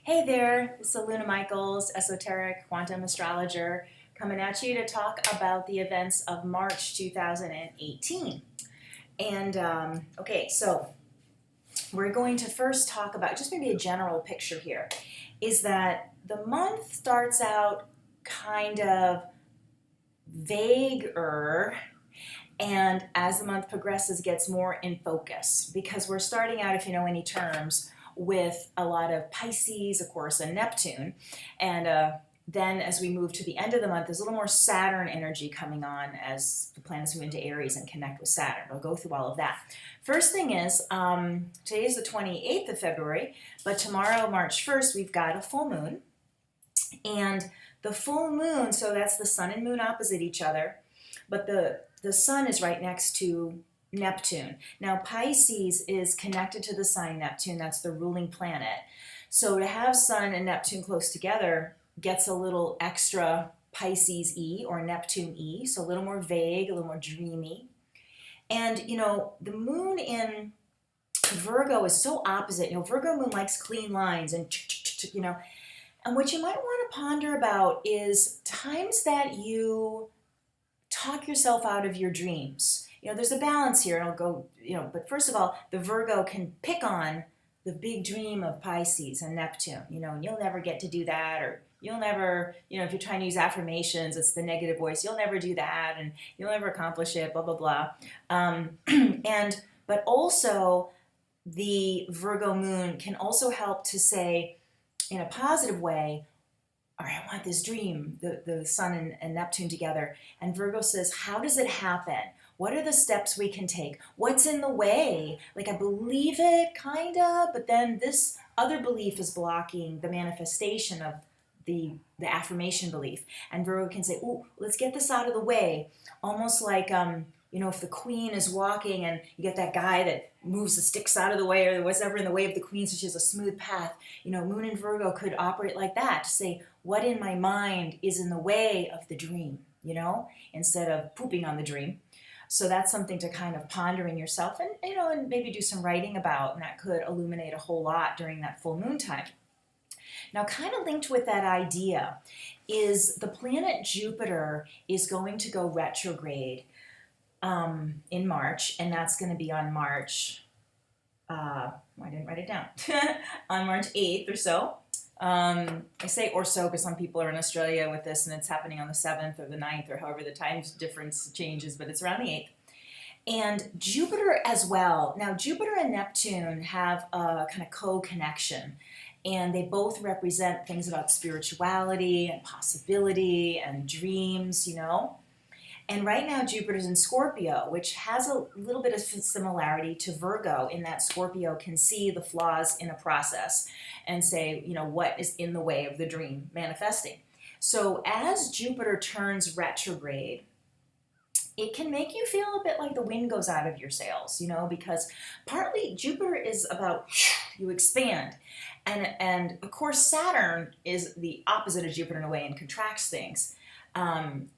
Hey there, this is Luna Michaels, Esoteric Quantum Astrologer, coming at you to talk about the events of March 2018. Okay, so we're going to first talk about just maybe a general picture here, is that the month starts out kind of vaguer, and as the month progresses, gets more in focus because we're starting out, if you know any terms, with a lot of Pisces, of course, and Neptune. And then as we move to the end of the month, there's a little more Saturn energy coming on as the planets move into Aries and connect with Saturn. We'll go through all of that. First thing is, today is the 28th of February, but tomorrow, March 1st, we've got a full moon. And the full moon, so that's the sun and moon opposite each other, but the sun is right next to Neptune. Now, Pisces is connected to the sign Neptune. That's the ruling planet. So to have Sun and Neptune close together gets a little extra Pisces-y or Neptune-y, so a little more vague, a little more dreamy. And, the moon in Virgo is so opposite. Virgo moon likes clean lines and, and what you might want to ponder about is times that you talk yourself out of your dreams. There's a balance here, and I'll go, but first of all, the Virgo can pick on the big dream of Pisces and Neptune, and you'll never get to do that, or you'll never, if you're trying to use affirmations, it's the negative voice, you'll never do that, and you'll never accomplish it, blah, blah, blah. But also, the Virgo moon can also help to say, in a positive way, all right, I want this dream, the sun and Neptune together. And Virgo says, how does it happen? What are the steps we can take? What's in the way? Like, I believe it, kind of, but then this other belief is blocking the manifestation of the affirmation belief. And Virgo can say, oh, let's get this out of the way. Almost like, if the queen is walking and you get that guy that moves the sticks out of the way or whatever in the way of the queen so she has a smooth path, Moon and Virgo could operate like that to say, what in my mind is in the way of the dream, instead of pooping on the dream. So that's something to kind of ponder in yourself and, and maybe do some writing about, and that could illuminate a whole lot during that full moon time. Now, kind of linked with that idea is the planet Jupiter is going to go retrograde in March, and that's going to be on March, I didn't write it down, on March 8th or so. I say or so because some people are in Australia with this and it's happening on the 7th or the 9th or however the time difference changes, but it's around the 8th. And Jupiter as well. Now, Jupiter and Neptune have a kind of co-connection, and they both represent things about spirituality and possibility and dreams, And right now, Jupiter's in Scorpio, which has a little bit of similarity to Virgo in that Scorpio can see the flaws in a process and say, what is in the way of the dream manifesting. So as Jupiter turns retrograde, it can make you feel a bit like the wind goes out of your sails, because partly Jupiter is about you expand. And of course, Saturn is the opposite of Jupiter in a way and contracts things.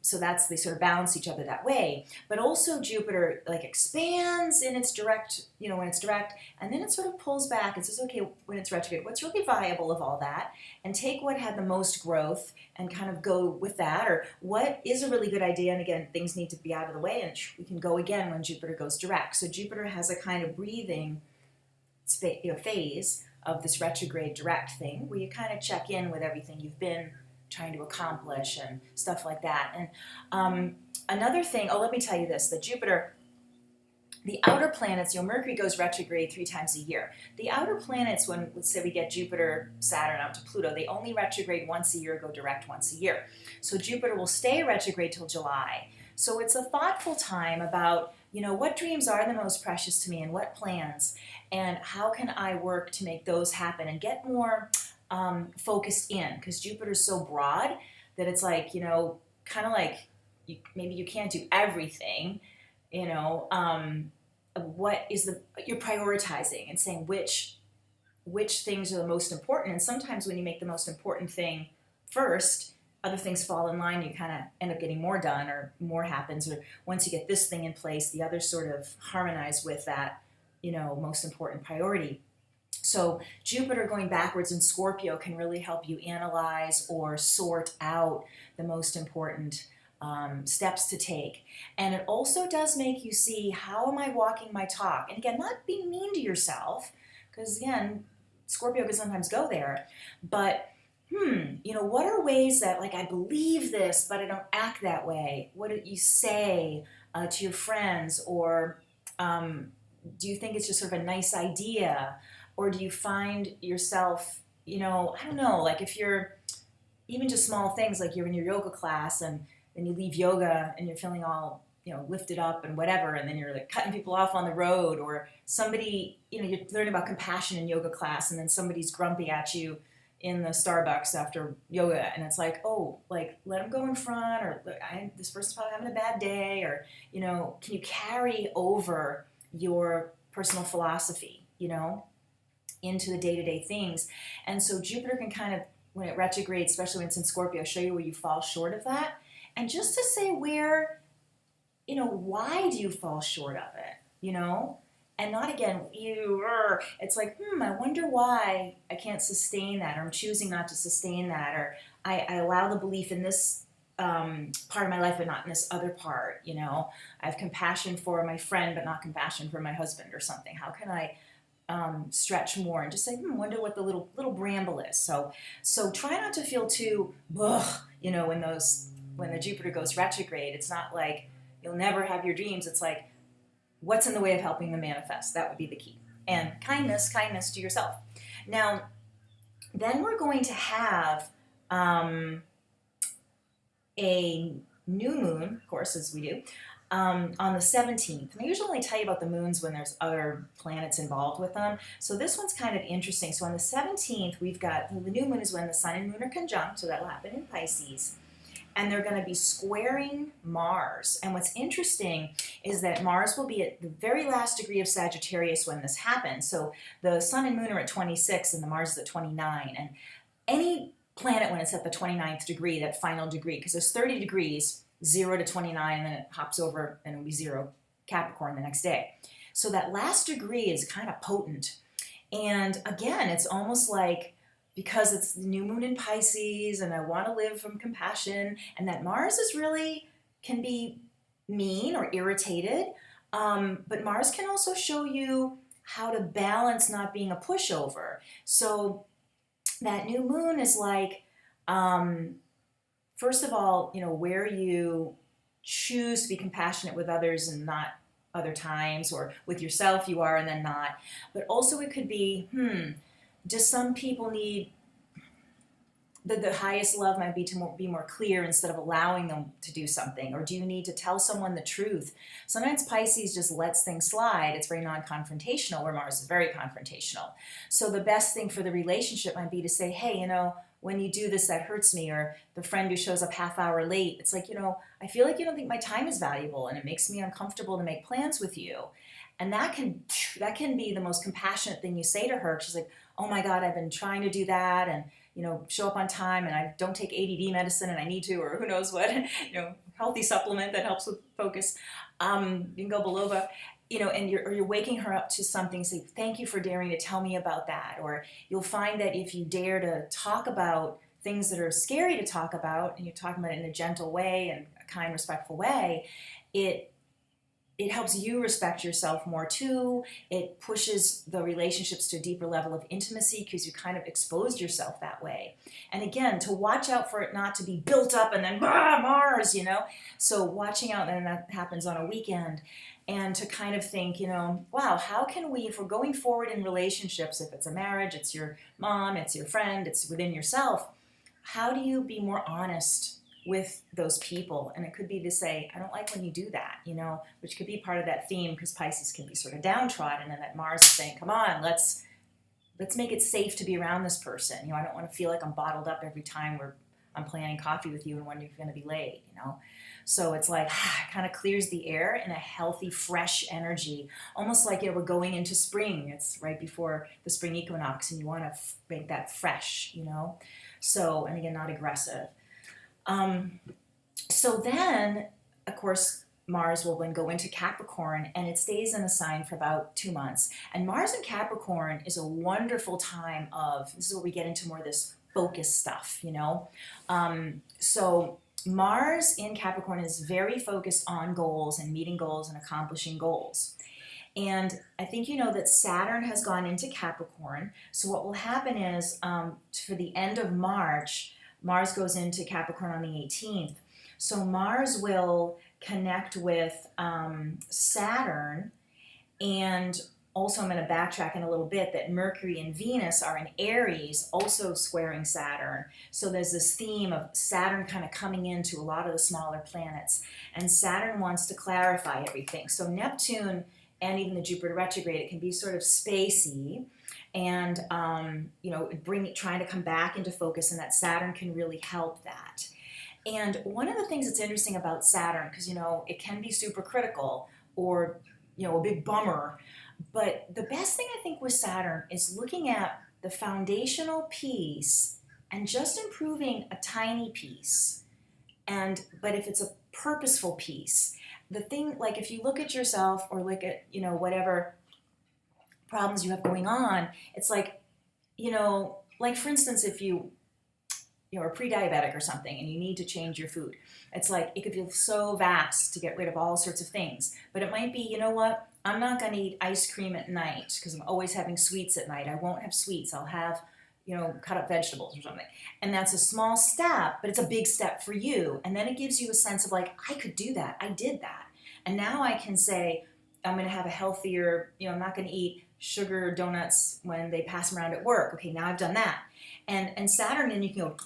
So they sort of balance each other that way. But also Jupiter expands in its direct, when it's direct, and then it sort of pulls back and says, okay, when it's retrograde, what's really viable of all that? And take what had the most growth and kind of go with that, or what is a really good idea, and again, things need to be out of the way, and we can go again when Jupiter goes direct. So Jupiter has a kind of breathing phase of this retrograde direct thing, where you kind of check in with everything you've been trying to accomplish and stuff like that. And another thing, let me tell you this, that Jupiter, the outer planets, Mercury goes retrograde 3 times a year. The outer planets, when, let's say we get Jupiter, Saturn out to Pluto, they only retrograde once a year, go direct once a year. So Jupiter will stay retrograde till July. So it's a thoughtful time about, what dreams are the most precious to me and what plans, and how can I work to make those happen and get more focused in, because Jupiter's so broad that it's like, kind of like maybe you can't do everything, what is you're prioritizing and saying which things are the most important. And sometimes when you make the most important thing first, other things fall in line, you kind of end up getting more done or more happens, or once you get this thing in place, the others sort of harmonize with that, most important priority. So Jupiter going backwards in Scorpio can really help you analyze or sort out the most important steps to take. And it also does make you see, how am I walking my talk? And again, not being mean to yourself, because again, Scorpio can sometimes go there, but what are ways that, like, I believe this, but I don't act that way? What do you say to your friends? Or do you think it's just sort of a nice idea? Or do you find yourself, I don't know, like if you're, even just small things, like you're in your yoga class and then you leave yoga and you're feeling all, lifted up and whatever, and then you're like cutting people off on the road, or somebody, you're learning about compassion in yoga class, and then somebody's grumpy at you in the Starbucks after yoga, and it's like, oh, like, let them go in front, or this person's probably having a bad day, or, can you carry over your personal philosophy, into the day-to-day things? And so Jupiter can kind of, when it retrogrades, especially when it's in Scorpio, show you where you fall short of that. And just to say where, why do you fall short of it, And not again, it's like, I wonder why I can't sustain that, or I'm choosing not to sustain that, or I allow the belief in this part of my life but not in this other part, I have compassion for my friend but not compassion for my husband or something. How can I stretch more, and just say, wonder what the little bramble is. So try not to feel too, when the Jupiter goes retrograde. It's not like you'll never have your dreams. It's like, what's in the way of helping them manifest? That would be the key. And kindness to yourself. Now, then we're going to have a new moon, of course, as we do, on the 17th. And I usually only tell you about the moons when there's other planets involved with them. So this one's kind of interesting. So on the 17th, we've got, the new moon is when the sun and moon are conjunct, so that'll happen in Pisces. And they're going to be squaring Mars. And what's interesting is that Mars will be at the very last degree of Sagittarius when this happens. So the sun and moon are at 26 and the Mars is at 29. And any planet, when it's at the 29th degree, that final degree, because there's 30 degrees, 0 to 29, and then it hops over and it'll be 0 Capricorn the next day. So that last degree is kind of potent. And again, it's almost like, because it's the new moon in Pisces and I want to live from compassion, and that Mars is really, can be mean or irritated, but Mars can also show you how to balance not being a pushover. So that new moon is like, first of all, where you choose to be compassionate with others and not other times, or with yourself you are and then not. But also it could be, do some people need, the highest love might be to be more clear instead of allowing them to do something, or do you need to tell someone the truth? Sometimes Pisces just lets things slide. It's very non-confrontational, where Mars is very confrontational. So the best thing for the relationship might be to say, hey, when you do this, that hurts me. Or the friend who shows up half hour late, it's like, I feel like you don't think my time is valuable and it makes me uncomfortable to make plans with you. And that can be the most compassionate thing you say to her. She's like, oh my God, I've been trying to do that, and show up on time, and I don't take ADD medicine and I need to, or who knows what, healthy supplement that helps with focus, ginkgo biloba, and you're waking her up to something. Say, thank you for daring to tell me about that. Or you'll find that if you dare to talk about things that are scary to talk about, and you're talking about it in a gentle way and a kind, respectful way, it helps you respect yourself more too. It pushes the relationships to a deeper level of intimacy because you kind of exposed yourself that way. And again, to watch out for it not to be built up and then Mars, So watching out, and that happens on a weekend. And to kind of think, wow, how can we, if we're going forward in relationships, if it's a marriage, it's your mom, it's your friend, it's within yourself, how do you be more honest with those people? And it could be to say, I don't like when you do that, which could be part of that theme, because Pisces can be sort of downtrodden, and that Mars is saying, come on, let's make it safe to be around this person. I don't want to feel like I'm bottled up every time I'm planning coffee with you and when you're going to be late, So it's like, it kind of clears the air in a healthy, fresh energy, almost like, we're going into spring. It's right before the spring equinox, and you want to make that fresh, So, and again, not aggressive. So then, of course, Mars will then go into Capricorn, and it stays in a sign for about 2 months. And Mars in Capricorn is a wonderful time of, this is where we get into more of this focus stuff, you know. So Mars in Capricorn is very focused on goals and meeting goals and accomplishing goals. And I think you know that Saturn has gone into Capricorn. So what will happen is for the end of March, Mars goes into Capricorn on the 18th. So Mars will connect with Saturn, and also I'm going to backtrack in a little bit that Mercury and Venus are in Aries, also squaring Saturn. So there's this theme of Saturn kind of coming into a lot of the smaller planets, and Saturn wants to clarify everything. So Neptune and even the Jupiter retrograde, it can be sort of spacey, and trying to come back into focus, and that Saturn can really help that. And one of the things that's interesting about Saturn, because it can be super critical or a big bummer, but the best thing I think with Saturn is looking at the foundational piece and just improving a tiny piece. But if it's a purposeful piece, the thing, like if you look at yourself or look at whatever problems you have going on, it's like for instance, if you're pre-diabetic or something and you need to change your food, it's like it could feel so vast to get rid of all sorts of things, but it might be, you know what, I'm not going to eat ice cream at night because I'm always having sweets at night. I won't have sweets. I'll have cut up vegetables or something. And that's a small step, but it's a big step for you. And then it gives you a sense of like, I could do that. I did that. And now I can say, I'm going to have a healthier, I'm not going to eat sugar donuts when they pass them around at work. Okay, now I've done that. And Saturn, and you can go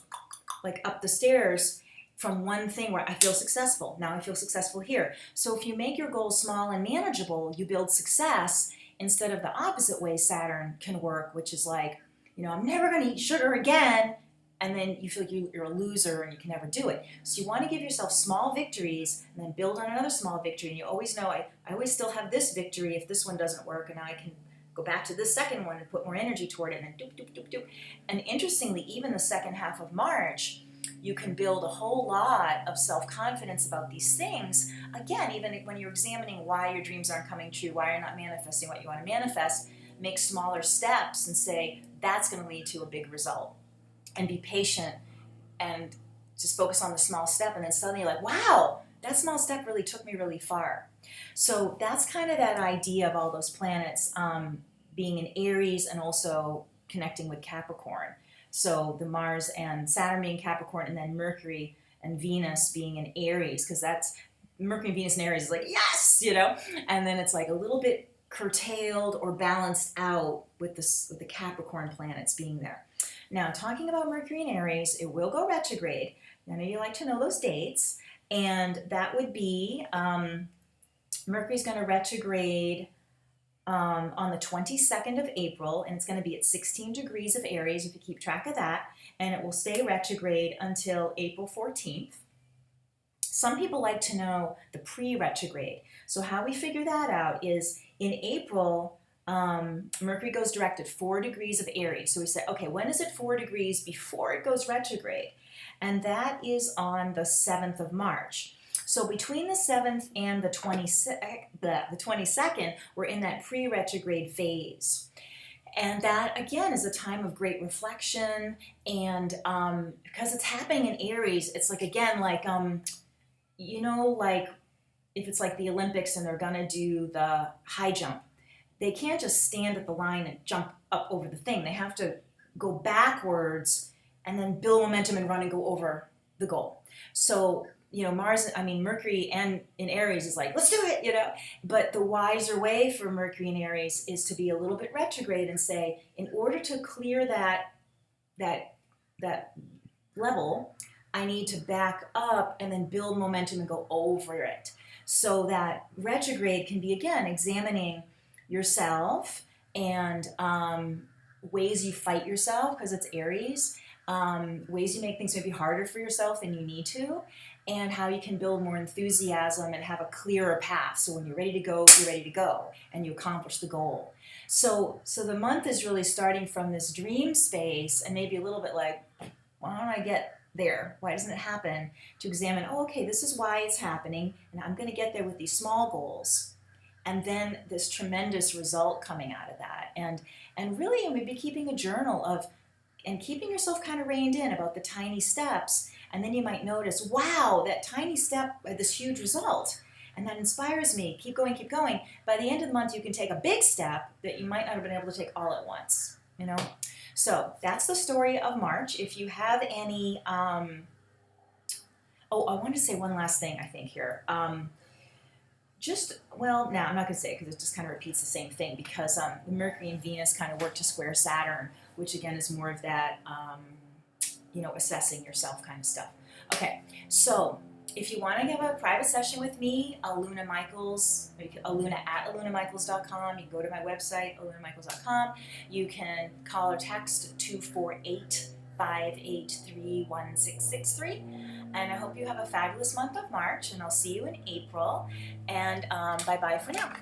like up the stairs from one thing where I feel successful. Now I feel successful here. So if you make your goals small and manageable, you build success instead of the opposite way Saturn can work, which is like, I'm never going to eat sugar again. And then you feel like you're a loser and you can never do it. So you want to give yourself small victories and then build on another small victory. And you always know, I always still have this victory if this one doesn't work, and now I can go back to this second one and put more energy toward it, and then doop, doop, doop, doop. And interestingly, even the second half of March, you can build a whole lot of self-confidence about these things. Again, even when you're examining why your dreams aren't coming true, why you're not manifesting what you want to manifest, make smaller steps and say, that's going to lead to a big result. And be patient and just focus on the small step, and then suddenly you're like, wow, that small step really took me really far. So that's kind of that idea of all those planets being in Aries and also connecting with Capricorn. So the Mars and Saturn being Capricorn, and then Mercury and Venus being in Aries, because that's Mercury and Venus in Aries is like, yes, and then it's like a little bit curtailed or balanced out with the Capricorn planets being there. Now, talking about Mercury in Aries, it will go retrograde. I know you like to know those dates, and that would be Mercury's going to retrograde on the 22nd of April, and it's going to be at 16 degrees of Aries, if you keep track of that, and it will stay retrograde until April 14th. Some people like to know the pre-retrograde. So how we figure that out is in April, Mercury goes direct at 4 degrees of Aries. So we say, okay, when is it 4 degrees before it goes retrograde? And that is on the 7th of March. So between the 7th and the 22nd, we're in that pre-retrograde phase. And that, again, is a time of great reflection. And because it's happening in Aries, it's like, again, like, like if it's like the Olympics and they're going to do the high jump, they can't just stand at the line and jump up over the thing. They have to go backwards and then build momentum and run and go over the goal. So, Mercury and in Aries is like, let's do it, But the wiser way for Mercury in Aries is to be a little bit retrograde and say, in order to clear that level, I need to back up and then build momentum and go over it. So that retrograde can be, again, examining yourself and ways you fight yourself, because it's Aries, ways you make things maybe harder for yourself than you need to, and how you can build more enthusiasm and have a clearer path. So when you're ready to go, you're ready to go, and you accomplish the goal. So the month is really starting from this dream space, and maybe a little bit like, why don't I get there? Why doesn't it happen? To examine, oh, okay, this is why it's happening, and I'm going to get there with these small goals. And then this tremendous result coming out of that. And really, maybe keeping a journal of, and keeping yourself kind of reined in about the tiny steps. And then you might notice, wow, that tiny step had this huge result. And that inspires me. Keep going, keep going. By the end of the month, you can take a big step that you might not have been able to take all at once, you know? So that's the story of March. If you have any, oh, I want to say one last thing, I think, here. Well, no, I'm not going to say it because it just kind of repeats the same thing, because the Mercury and Venus kind of work to square Saturn, which again is more of that, assessing yourself kind of stuff. Okay, so if you want to have a private session with me, Aluna Michaels, Aluna at alunamichaels.com. You can go to my website, alunamichaels.com. You can call or text 248-583-1663. And I hope you have a fabulous month of March, and I'll see you in April. And bye-bye for now.